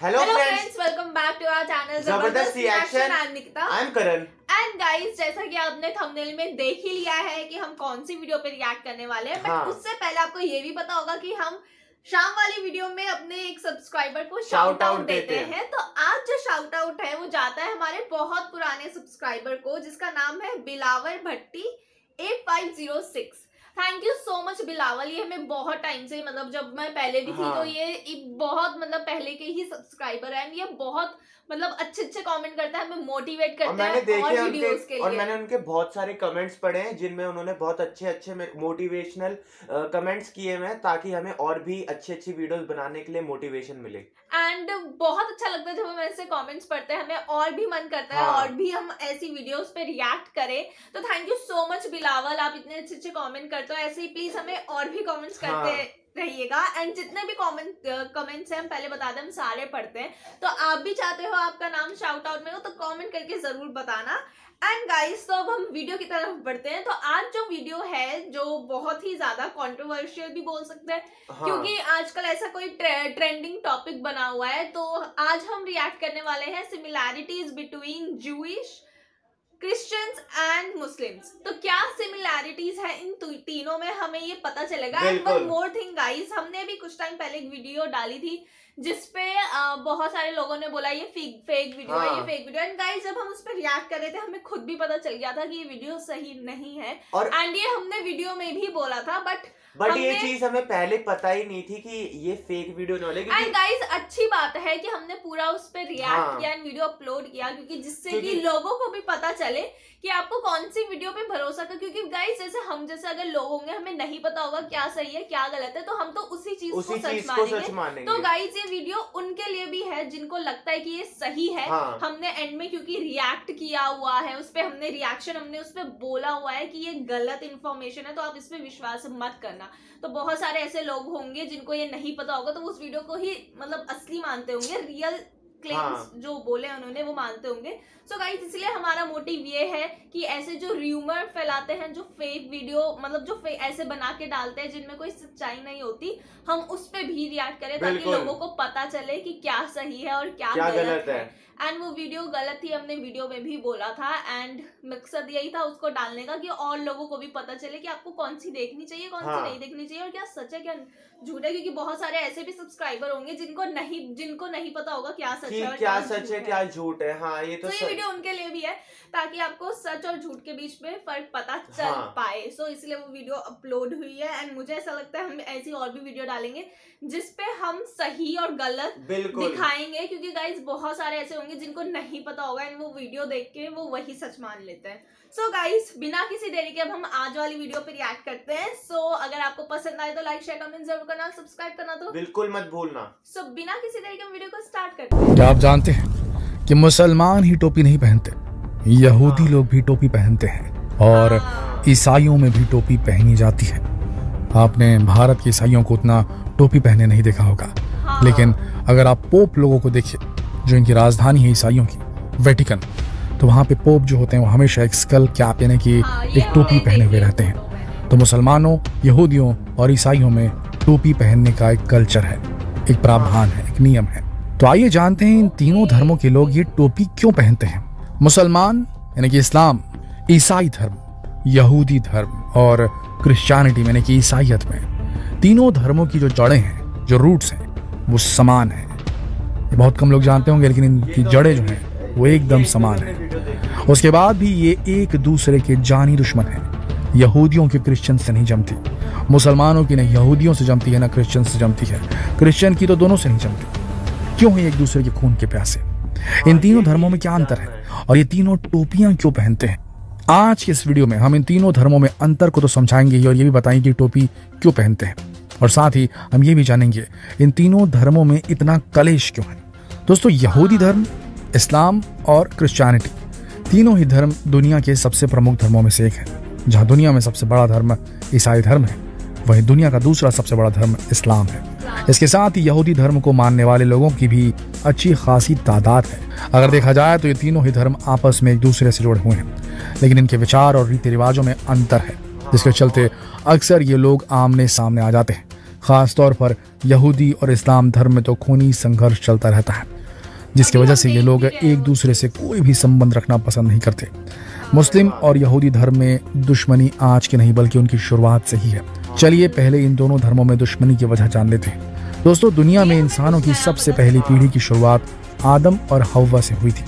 Hello friends, welcome back to our channel जबरदस्त reaction. I'm Nikita I'm Karan। And guys, जैसा कि आपने thumbnail में देख ही लिया है कि हम कौन सी वीडियो पे रिएक्ट करने वाले हैं, बट उससे पहले आपको ये भी पता होगा कि हम शाम वाली वीडियो में अपने एक सब्सक्राइबर को शाउट आउट देते हैं। तो आज जो शाउट आउट है वो जाता है हमारे बहुत पुराने सब्सक्राइबर को, जिसका नाम है बिलावर भट्टी 8506। Thank you so much Bilawal. ये हमें बहुत टाइम से, मतलब जब मैं पहले भी थी तो ये बहुत पहले के ही सब्सक्राइबर है। ये बहुत अच्छे कमेंट करता है, हमें मोटिवेट करता है और वीडियोस के लिए। और मैंने उनके बहुत सारे कमेंट्स पढ़े हैं जिनमें उन्होंने बहुत अच्छे मोटिवेशनल कमेंट्स किए हैं, ताकि हमें और भी अच्छी वीडियोस बनाने के लिए मोटिवेशन मिले। एंड बहुत अच्छा लगता है जब हम ऐसे कमेंट्स पढ़ते हैं, हमें और भी मन करता है और भी हम ऐसी वीडियोस पे रिएक्ट करें। तो thank you so much Bilawal, आप इतने अच्छे कमेंट करते हो। ऐसे ही प्लीज हमें और भी कमेंट्स करते रहिएगा। एंड जितने भी कमेंट्स हैं हम पहले बता दें, हम सारे पढ़ते हैं। तो आप भी चाहते हो आपका नाम शाउट आउट में हो तो कमेंट करके जरूर बताना। एंड गाइस, तो अब हम वीडियो की तरफ बढ़ते हैं। तो आज जो वीडियो है, जो बहुत ही ज्यादा कंट्रोवर्शियल भी बोल सकते हैं, क्योंकि आजकल ऐसा कोई ट्रेंडिंग टॉपिक बना हुआ है। तो आज हम रिएक्ट करने वाले हैं similarities between Jewish, Christians and Muslims. तो क्या सिमिलैरिटीज है इन तीनों में, हमें ये पता चलेगा। And one more thing guys, हमने भी कुछ टाइम पहले एक वीडियो डाली थी जिसपे बहुत सारे लोगों ने बोला ये फेक वीडियो है, ये फेक वीडियो। एंड गाइस, जब हम उस पर रिएक्ट कर रहे थे हमें खुद भी पता चल गया था कि ये वीडियो सही नहीं है। एंड ये हमने वीडियो में भी बोला था, बट ये चीज हमें पहले पता ही नहीं थी कि ये फेक वीडियो न लगेगी। एंड गाइस, अच्छी बात है कि हमने पूरा उस पर रिएक्ट किया एंड वीडियो अपलोड किया, क्योंकि जिससे कि लोगों को भी पता चले कि आपको कौन सी वीडियो पे भरोसा कर। क्योंकि गाइस, जैसे हम जैसे अगर लोग होंगे, हमें नहीं पता होगा क्या सही है क्या गलत है, तो हम तो उसी चीज को सच मानेंगे। तो गाइस, ये वीडियो उनके लिए भी है जिनको लगता है कि ये सही है। हमने एंड में क्योंकि रिएक्ट किया हुआ है, उस पर हमने रिएक्शन, हमने उस पर बोला हुआ है कि ये गलत इन्फॉर्मेशन है, तो आप इस पे विश्वास मत करना। तो बहुत सारे ऐसे लोग होंगे जिनको ये नहीं पता होगा, तो उस वीडियो को ही असली मानते होंगे, रियल क्लेम्स जो बोले उन्होंने वो मानते होंगे। सो गाइस, इसलिए हमारा मोटिव ये है कि ऐसे जो र्यूमर फैलाते हैं, जो फेक वीडियो जो ऐसे बना के डालते हैं जिनमें कोई सच्चाई नहीं होती, हम उस पे भी रिएक्ट करें ताकि लोगों को पता चले कि क्या सही है और क्या गलत है। एंड वो वीडियो गलत थी, हमने वीडियो में भी बोला था। एंड मकसद यही था उसको डालने का कि और लोगों को भी पता चले कि आपको कौन सी देखनी चाहिए, कौन सी नहीं देखनी चाहिए, और क्या सच है क्या झूठ है। क्योंकि बहुत सारे ऐसे भी सब्सक्राइबर होंगे जिनको नहीं पता होगा क्या सच है, क्या सच है क्या झूठ है। ये तो ये वीडियो उनके लिए भी है, ताकि आपको सच और झूठ के बीच में फर्क पता चल पाए। सो इसलिए वो वीडियो अपलोड हुई है। एंड मुझे ऐसा लगता है हम ऐसी और भी वीडियो डालेंगे जिसपे हम सही और गलत दिखाएंगे, क्योंकि गाइस बहुत सारे ऐसे होंगे जिनको नहीं पता होगा एंड वो वीडियो देख के वो वही सच मान लेते हैं। सो गाइस, बिना किसी देरी के अब हम आज वाली वीडियो पे रिएक्ट करते हैं। सो अगर आपको पसंद आए तो लाइक शेयर कमेंट जरूर करना, सब्सक्राइब करना तो बिल्कुल मत भूलना। सो बिना किसी देरी के हम वीडियो को स्टार्ट करते हैं। क्या आप जानते हैं कि मुसलमान ही टोपी नहीं पहनते, यहूदी लोग भी टोपी पहनते हैं और ईसाइयों में भी टोपी पहनी जाती है। आपने भारत के ईसाइयों को उतना टोपी पहने नहीं देखा होगा, लेकिन अगर आप पोप लोगों को देखिए, जो इनकी राजधानी है ईसाइयों की, वेटिकन, तो वहाँ पे पोप जो होते हैं वो हमेशा एक स्कल कैप यानी कि एक टोपी पहने हुए रहते हैं। तो मुसलमानों, यहूदियों और ईसाइयों में टोपी पहनने का एक कल्चर है, एक प्रावधान है, एक नियम है। तो आइए जानते हैं इन तीनों धर्मों के लोग ये टोपी क्यों पहनते हैं। मुसलमान यानी कि इस्लाम, ईसाई धर्म, यहूदी धर्म और क्रिश्चियनिटी यानी कि ईसाईयत में, तीनों धर्मों की जो जड़ें हैं, जो रूट्स हैं, वो समान है। ये बहुत कम लोग जानते होंगे, लेकिन इनकी जड़ें जो हैं वो एकदम समान है। उसके बाद भी ये एक दूसरे के जानी दुश्मन हैं। यहूदियों की क्रिश्चियन से नहीं जमती, मुसलमानों की न यहूदियों से जमती है न क्रिश्चियन से जमती है, क्रिश्चियन की तो दोनों से नहीं जमती। क्यों है एक दूसरे के खून के प्यासे? इन तीनों धर्मों में क्या अंतर है और ये तीनों टोपियां क्यों पहनते हैं? आज के इस वीडियो में हम इन तीनों धर्मों में अंतर को तो समझाएंगे ही, और ये भी बताएंगे कि टोपी क्यों पहनते हैं, और साथ ही हम ये भी जानेंगे इन तीनों धर्मों में इतना कलेश क्यों है। दोस्तों, यहूदी धर्म, इस्लाम और क्रिश्चियनिटी, तीनों ही धर्म दुनिया के सबसे प्रमुख धर्मों में से एक है। जहां दुनिया में सबसे बड़ा धर्म ईसाई धर्म है, वहीं दुनिया का दूसरा सबसे बड़ा धर्म इस्लाम है। इसके साथ ही यहूदी धर्म को मानने वाले लोगों की भी अच्छी खासी तादाद है। अगर देखा जाए तो ये तीनों ही धर्म आपस में एक दूसरे से जुड़े हुए हैं, लेकिन इनके विचार और रीति रिवाजों में अंतर है, जिसके चलते अक्सर ये लोग आमने सामने आ जाते हैं। खास तौर पर यहूदी और इस्लाम धर्म में तो खूनी संघर्ष चलता रहता है, जिसकी वजह से ये लोग एक दूसरे से कोई भी संबंध रखना पसंद नहीं करते। मुस्लिम और यहूदी धर्म में दुश्मनी आज की नहीं बल्कि उनकी शुरुआत से ही है। चलिए पहले इन दोनों धर्मों में दुश्मनी की वजह जान लेते हैं। दोस्तों, दुनिया में इंसानों की सबसे पहली पीढ़ी की शुरुआत आदम और हव्वा से हुई थी।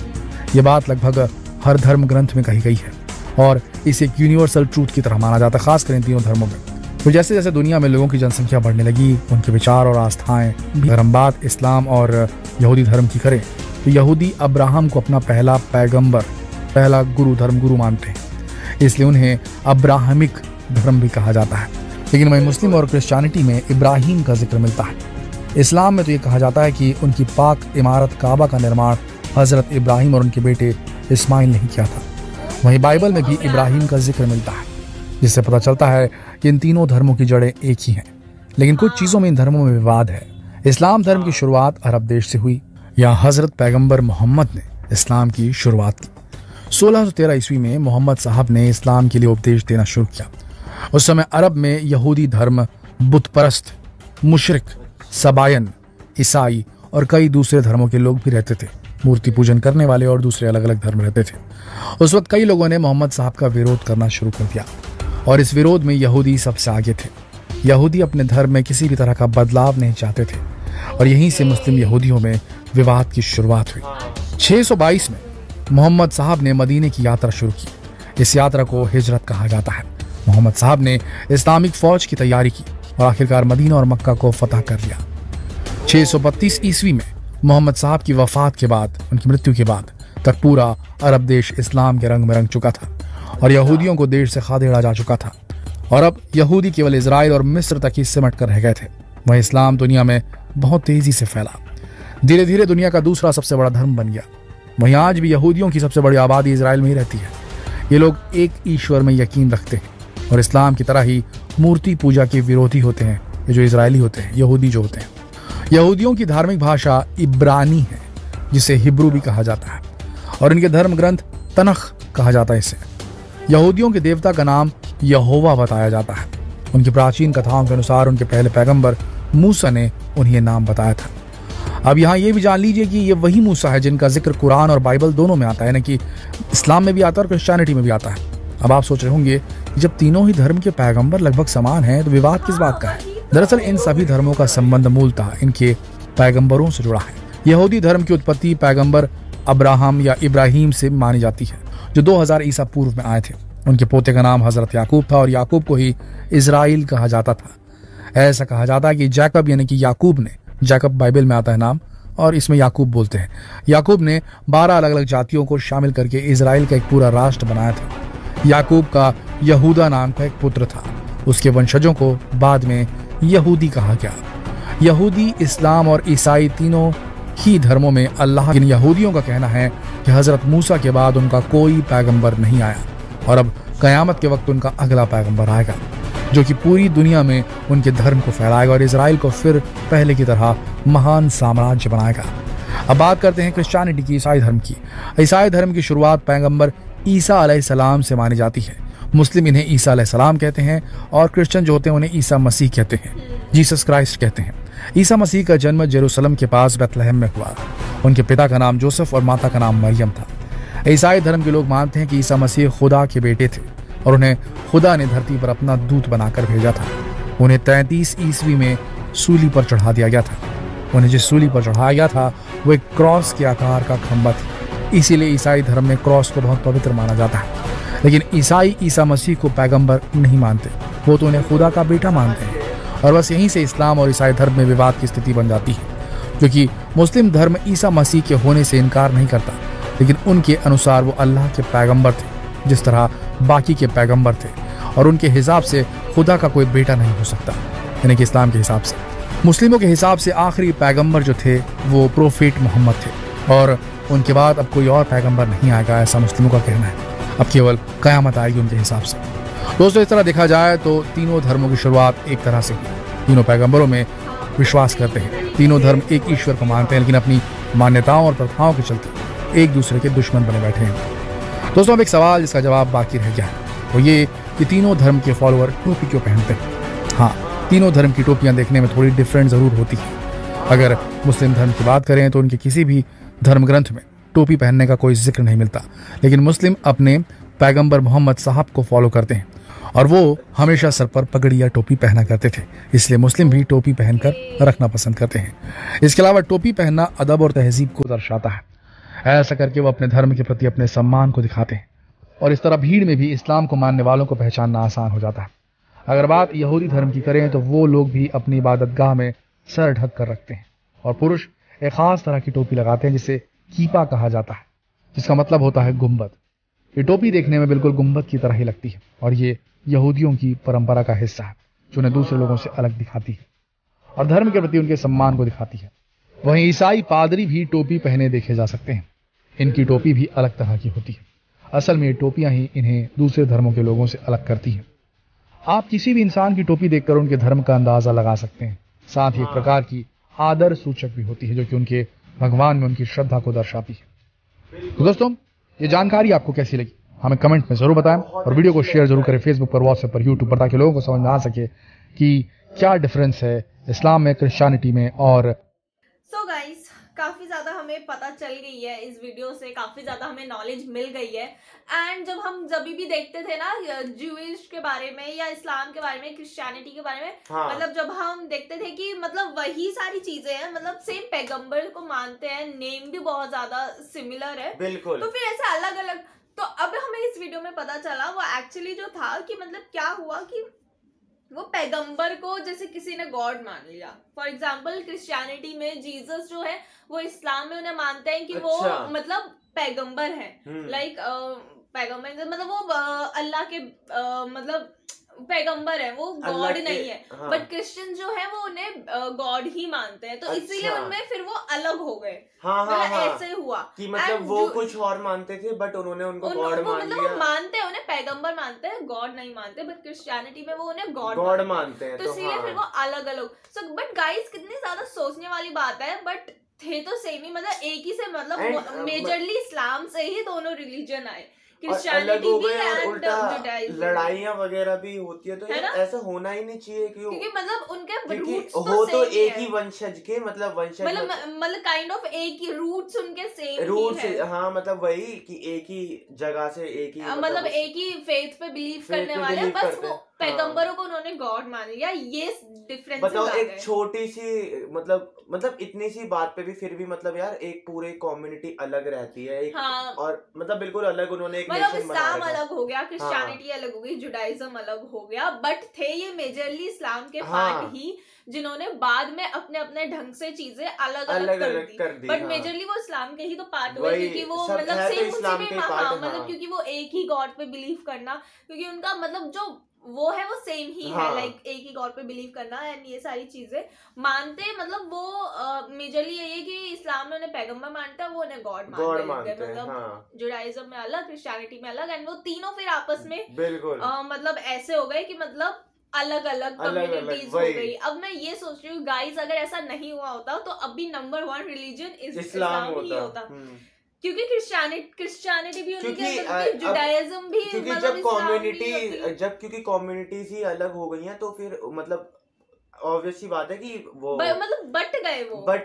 ये बात लगभग हर धर्म ग्रंथ में कही गई है और इसे एक यूनिवर्सल ट्रूथ की तरह माना जाता है, खासकर इन तीनों धर्मों में। तो जैसे जैसे दुनिया में लोगों की जनसंख्या बढ़ने लगी, उनके विचार और आस्थाएं भी। अगर हम बात इस्लाम और यहूदी धर्म की करें तो यहूदी अब्राहम को अपना पहला पैगंबर, पहला धर्मगुरु मानते हैं, इसलिए उन्हें अब्राहमिक धर्म भी कहा जाता है। लेकिन वहीं मुस्लिम और क्रिश्चियनिटी में इब्राहिम का जिक्र मिलता है। इस्लाम में तो ये कहा जाता है कि उनकी पाक इमारत काबा का निर्माण हजरत इब्राहिम और उनके बेटे इस्माइल ने ही किया था। वहीं बाइबल में भी इब्राहिम का जिक्र मिलता है, जिससे पता चलता है कि इन तीनों धर्मों की जड़ें एक ही हैं। लेकिन कुछ चीज़ों में इन धर्मों में विवाद है। इस्लाम धर्म की शुरुआत अरब देश से हुई, या हजरत पैगंबर मोहम्मद ने इस्लाम की शुरुआत की। 1613 ईस्वी में मोहम्मद साहब ने इस्लाम के लिए उपदेश देना शुरू किया। उस समय अरब में यहूदी धर्म, बुत परस्त, मुशरिक, सबायन, ईसाई और कई दूसरे धर्मों के लोग भी रहते थे। मूर्ति पूजन करने वाले और दूसरे अलग अलग धर्म रहते थे। उस वक्त कई लोगों ने मोहम्मद साहब का विरोध करना शुरू कर दिया और इस विरोध में यहूदी सबसे आगे थे। यहूदी अपने धर्म में किसी भी तरह का बदलाव नहीं चाहते थे और यहीं से मुस्लिम यहूदियों में विवाद की शुरुआत हुई। 622 में मोहम्मद साहब ने मदीने की यात्रा शुरू की। इस यात्रा को हिजरत कहा जाता है। मोहम्मद साहब ने इस्लामिक फौज की तैयारी की और आखिरकार मदीना और मक्का को फतह कर लिया। 632 ईस्वी में मोहम्मद साहब की वफात के बाद, उनकी मृत्यु के बाद तक पूरा अरब देश इस्लाम के रंग में रंग चुका था और यहूदियों को देश से खदेड़ा जा चुका था और अब यहूदी केवल इजराइल और मिस्र तक ही सिमट कर रह गए थे। वहीं इस्लाम दुनिया में बहुत तेजी से फैला, धीरे धीरे दुनिया का दूसरा सबसे बड़ा धर्म बन गया। वहीं आज भी यहूदियों की सबसे बड़ी आबादी इजराइल में ही रहती है। ये लोग एक ईश्वर में यकीन रखते हैं और इस्लाम की तरह ही मूर्ति पूजा के विरोधी होते हैं। ये जो इजरायली होते हैं, यहूदी जो होते हैं। यहूदियों की धार्मिक भाषा इब्रानी है, जिसे हिब्रू भी कहा जाता है, और इनके धर्म ग्रंथ तनख कहा जाता है इसे। यहूदियों के देवता का नाम यहोवा बताया जाता है। उनकी प्राचीन कथाओं के अनुसार उनके पहले पैगंबर मूसा ने उन्हें ये नाम बताया था। अब यहाँ ये भी जान लीजिए कि ये वही मूसा है जिनका जिक्र कुरान और बाइबल दोनों में आता है, यानी कि इस्लाम में भी आता है और क्रिश्चियनिटी में भी आता है। अब आप सोच रहे होंगे जब तीनों ही धर्म के पैगंबर लगभग समान हैं तो विवाद किस बात का है। दरअसल इन सभी धर्मों का संबंध मूलतः इनके पैगंबरों से जुड़ा है। यहूदी धर्म की उत्पत्ति पैगंबर अब्राहम या इब्राहिम से मानी जाती है, जो 2000 ईसा पूर्व में आए थे। उनके पोते का नाम हजरत याकूब था और याकूब को ही इजराइल कहा जाता था। ऐसा कहा जाता है कि जैकब यानी कि याकूब ने, जैकब बाइबल में आता है नाम और इसमें याकूब बोलते हैं, याकूब ने 12 अलग अलग जातियों को शामिल करके इजराइल का एक पूरा राष्ट्र बनाया था। याकूब का यहूदा नाम का एक पुत्र था। उसके वंशजों को बाद में यहूदी कहा गया। यहूदी, इस्लाम और ईसाई तीनों ही धर्मों में अल्लाह, इन यहूदियों का कहना है कि हजरत मूसा के बाद उनका कोई पैगंबर नहीं आया और अब कयामत के वक्त उनका अगला पैगंबर आएगा, जो कि पूरी दुनिया में उनके धर्म को फैलाएगा और इजराइल को फिर पहले की तरह महान साम्राज्य बनाएगा। अब बात करते हैं क्रिश्चियनिटी की, ईसाई धर्म की। ईसाई धर्म की शुरुआत पैगंबर ईसा अलैहिस्सलाम से मानी जाती है। मुस्लिम इन्हें ईसा अलैहिस्सलाम कहते हैं और क्रिश्चियन जो होते हैं उन्हें ईसा मसीह कहते हैं, जीसस क्राइस्ट कहते हैं। ईसा मसीह का जन्म जेरूसलम के पास बैतलहम में हुआ। उनके पिता का नाम जोसेफ और माता का नाम मरियम था। ईसाई धर्म के लोग मानते हैं कि ईसा मसीह खुदा के बेटे थे और उन्हें खुदा ने धरती पर अपना दूत बनाकर भेजा था। उन्हें 33 ईस्वी में सूली पर चढ़ा दिया गया था। उन्हें जिस सूली पर चढ़ाया गया था वो एक क्रॉस के आकार का खंभा था, इसीलिए ईसाई धर्म में क्रॉस को बहुत पवित्र माना जाता है। लेकिन ईसाई ईसा मसीह को पैगंबर नहीं मानते, वो तो उन्हें खुदा का बेटा मानते हैं। और बस यहीं से इस्लाम और ईसाई धर्म में विवाद की स्थिति बन जाती है, क्योंकि मुस्लिम धर्म ईसा मसीह के होने से इनकार नहीं करता, लेकिन उनके अनुसार वो अल्लाह के पैगंबर थे जिस तरह बाकी के पैगंबर थे, और उनके हिसाब से खुदा का कोई बेटा नहीं हो सकता, यानी कि इस्लाम के हिसाब से। मुस्लिमों के हिसाब से आखिरी पैगंबर जो थे वो प्रोफेट मोहम्मद थे और उनके बाद अब कोई और पैगंबर नहीं आएगा, ऐसा मुस्लिमों का कहना है। अब केवल कयामत आएगी उनके हिसाब से। दोस्तों, इस तरह देखा जाए तो तीनों धर्मों की शुरुआत एक तरह से हुई। तीनों पैगंबरों में विश्वास करते हैं, तीनों धर्म एक ईश्वर को मानते हैं, लेकिन अपनी मान्यताओं और प्रथाओं के चलते एक दूसरे के दुश्मन बने बैठे हैं। दोस्तों, अब एक सवाल जिसका जवाब बाकी रह गया है, वो ये कि तीनों धर्म के फॉलोअर टोपी क्यों पहनते हैं। हाँ, तीनों धर्म की टोपियां देखने में थोड़ी डिफरेंट जरूर होती है। अगर मुस्लिम धर्म की बात करें तो उनके किसी भी धर्म ग्रंथ में टोपी पहनने का कोई जिक्र नहीं मिलता, लेकिन मुस्लिम अपने पैगंबर मोहम्मद साहब को फॉलो करते हैं और वो हमेशा सर पर पगड़ी या टोपी पहना करते थे, इसलिए मुस्लिम भी टोपी पहनकर रखना पसंद करते हैं। इसके अलावा टोपी पहनना अदब और तहजीब को दर्शाता है। ऐसा करके वो अपने धर्म के प्रति अपने सम्मान को दिखाते हैं और इस तरह भीड़ में भी इस्लाम को मानने वालों को पहचानना आसान हो जाता है। अगर बात यहूदी धर्म की करें तो वो लोग भी अपनी इबादतगाह में सर ढक कर रखते हैं और पुरुष एक खास तरह की टोपी लगाते हैं जिसे कीपा कहा जाता है, जिसका मतलब होता है गुंबद। ये टोपी देखने में बिल्कुल गुंबद की तरह ही लगती है और ये यहूदियों की परंपरा का हिस्सा है जो उन्हें दूसरे लोगों से अलग दिखाती है और धर्म के प्रति उनके सम्मान को दिखाती है। वहीं ईसाई पादरी भी टोपी पहने देखे जा सकते हैं। इनकी टोपी भी अलग तरह की होती है। असल में ये टोपियां ही इन्हें दूसरे धर्मों के लोगों से अलग करती हैं। आप किसी भी इंसान की टोपी देखकर उनके धर्म का अंदाजा लगा सकते हैं। साथ ही एक प्रकार की आदर सूचक भी होती है जो कि उनके भगवान में उनकी श्रद्धा को दर्शाती है। तो दोस्तों, ये जानकारी आपको कैसी लगी हमें कमेंट में जरूर बताएं और वीडियो को शेयर जरूर करें फेसबुक पर, व्हाट्सएप पर, यूट्यूब पर, ताकि लोगों को समझ में आ सके कि क्या डिफरेंस है इस्लाम में, क्रिश्चियनिटी में। और सो गाइस, काफी ज्यादा हमें पता चल गई है इस वीडियो से, काफी ज्यादा हमें नॉलेज मिल गई है। एंड जब भी देखते थे ना ज्यूइश के बारे में या इस्लाम के बारे में, क्रिश्चियनिटी के बारे में, मतलब जब हम देखते थे कि मतलब वही सारी चीजें हैं, मतलब सेम पैगंबर को मानते हैं, नेम भी बहुत ज्यादा सिमिलर है, बिल्कुल। तो फिर ऐसे अलग अलग, तो अब हमें इस वीडियो में पता चला वो एक्चुअली जो था कि मतलब क्या हुआ कि वो पैगंबर को जैसे किसी ने गॉड मान लिया। फॉर एग्जाम्पल क्रिश्चियनिटी में जीसस जो है वो इस्लाम में उन्हें मानते हैं कि वो मतलब पैगंबर है, लाइक पैगंबर मतलब वो अल्लाह के मतलब पैगंबर है, वो गॉड नहीं है। बट क्रिश्चियन जो है वो उन्हें गॉड ही मानते हैं, तो इसीलिए उनमें फिर वो अलग हो गए। ऐसे हुआ कि मतलब वो कुछ और मानते थे बट उन्होंने उनको गॉड मान लिया। मतलब मानते हैं, उन्हें पैगंबर मानते हैं, गॉड नहीं मानते, बट क्रिश्चियनिटी में वो उन्हें गॉड मानते हैं, तो इसीलिए फिर वो अलग अलग। सो बट गाइस, कितनी ज्यादा सोचने वाली बात है, बट थे तो सेम ही, मतलब एक ही से, मतलब मेजरली इस्लाम से ही दोनों रिलीजन आए, क्रिश्चियनिटी भी एंड लड़ाइयाँ वगैरह भी होती है, तो ऐसा होना ही नहीं चाहिए क्योंकि मतलब उनके रूट्स तो एक ही वंशज के, मतलब वंशज मतलब काइंड ऑफ एक ही रूट्स उनके सेम रूट्स, हाँ मतलब वही कि एक ही जगह से एक ही मतलब एक ही फेथ पे बिलीव करने वाले, बस वो पैगंबरों को उन्होंने गॉड मान लिया। ये डिफरेंस बताओ, एक छोटी सी मतलब इतनी सी बात पे भी फिर भी मतलब यार एक पूरे कम्युनिटी अलग रहती है, एक और मतलब बिल्कुल अलग उन्होंने एक मतलब इस्लाम अलग हो गया, क्रिश्चियनिटी अलग हो गई, जुडाइज्म अलग हो गया, बट थे ये मेजरली इस्लाम के पार्ट ही, जिन्होंने बाद में अपने अपने ढंग से चीजें अलग अलग कर दी। बट मेजरली वो इस्लाम के ही तो पार्ट हुए, क्योंकि वो मतलब सेम उसी में मतलब क्योंकि वो एक ही गॉड पे बिलीव करना, क्योंकि उनका मतलब जो वो है वो सेम ही है, लाइक एक ही गॉड पे बिलीव करना एंड ये सारी चीजें मानते, मतलब वो मेजरली यही है कि इस्लाम में उन्हें पैगंबर मानता है, वो उन्हें गॉड मानते हैं, मतलब जुडाइज्म में अलग, क्रिश्चियनिटी में अलग, एंड वो तीनों फिर आपस में मतलब ऐसे हो गए कि मतलब अलग अलग कम्युनिटीज हो गई। अब मैं ये सोच रही हूँ गाइस, अगर ऐसा नहीं हुआ होता तो अभी नंबर 1 रिलीजन इस्लाम ही होता, क्योंकि क्रिश्चियनिटी भी उनकी, जुडाइज्म भी, क्योंकि क्योंकि कम्युनिटीज ही अलग हो गई हैं, तो फिर मतलब ऑब्वियस सी बात है कि वो मतलब बट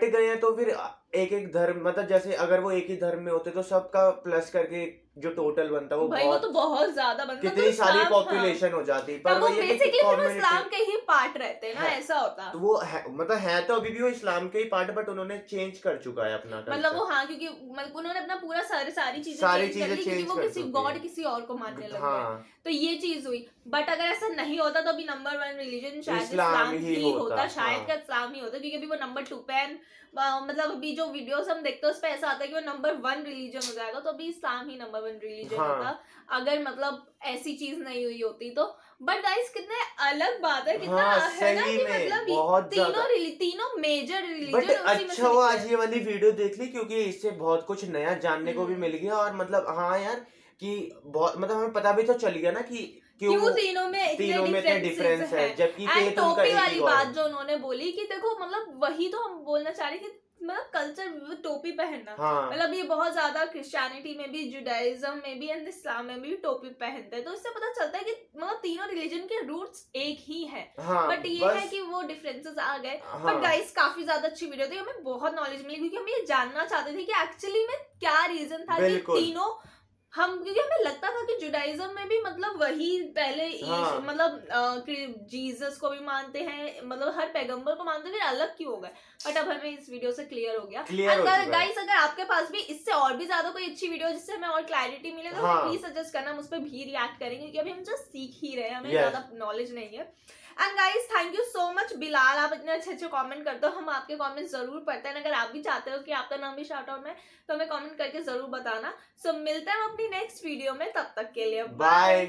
गए हैं, तो फिर एक एक धर्म, मतलब जैसे अगर वो एक ही धर्म में होते तो सबका प्लस करके जो टोटल बनता वो तो बहुत ज्यादा बनता, कितनी सारी पॉपुलेशन हो जाती, पर वो बेसिकली इस्लाम के ही पार्ट रहते हैं ना, ऐसा होता तो वो मतलब है तो अभी भी वो इस्लाम के ही पार्ट, बट उन्होंने चेंज कर चुका है अपना, मतलब वो क्योंकि उन्होंने अपना पूरा सारी चीजें चेंज वो किसी गॉड किसी और को मानने लग गए, तो ये चीज हुई। बट अगर ऐसा नहीं होता तो अभी नंबर 1 रिलीजन शायद इस्लाम ही होता, शायद का इस्लाम ही होता, क्योंकि अभी वो नंबर 2 पे, मतलब अभी जो वीडियोस हम देखते हैं उस पे ऐसा आता है कि वो नंबर 1 रिलीजन हो जाएगा, तो अभी इस्लाम ही नंबर 1 रिलीजन होता अगर मतलब ऐसी चीज नहीं हुई होती तो। बट गाइस, कितने अलग बात है, कितना है ना कि मतलब तीनों मेजर रिलीजन। बट अच्छा हुआ आज ये वाली वीडियो देख ली, क्योंकि इससे बहुत कुछ नया जानने को भी मिल गया, और मतलब हाँ यार कि बहुत मतलब हमें पता भी तो चल गया ना कि क्यों तीनों में इतने डिफरेंस है। जबकि टोपी वाली बात जो उन्होंने बोली कि देखो मतलब वही तो हम बोलना चाह रहे कि मतलब कल्चर टोपी पहनना, हाँ। मतलब ये बहुत ज्यादा क्रिश्चियनिटी में भी, जुडाइज्म में भी एंड इस्लाम में भी टोपी पहनते हैं, तो इससे पता चलता है कि मतलब तीनों रिलीजन के रूट्स एक ही है। हाँ, बट ये है कि वो डिफरेंसेस आ गए। बट गाइस काफी ज्यादा अच्छी वीडियो थी, हमें बहुत नॉलेज मिली, क्योंकि हम ये जानना चाहते थे कि एक्चुअली में क्या रीजन था कि तीनों हम, क्योंकि हमें लगता था कि जुडाइज्म में भी मतलब वही पहले मतलब जीसस को भी मानते हैं, मतलब हर पैगंबर को मानते, फिर अलग क्यों हो गए। बट अब हमें इस वीडियो से क्लियर हो गया। अगर गाइस अगर आपके पास भी इससे और भी ज्यादा कोई अच्छी वीडियो जिससे हमें और क्लैरिटी मिले तो प्लीज सजेस्ट करना, हम उस पर भी रिएक्ट करेंगे, क्योंकि अभी हम जस्ट सीख ही रहे हैं, हमें ज्यादा नॉलेज नहीं है। And guys thank you so much Bilal, आप इतने अच्छे अच्छे कमेंट करते हो, हम आपके कमेंट जरूर पढ़ते हैं। अगर आप भी चाहते हो कि आपका नाम भी शाउट आउट में, तो हमें कमेंट करके जरूर बताना। सो मिलते हैं हम अपनी नेक्स्ट वीडियो में, तब तक के लिए बाय।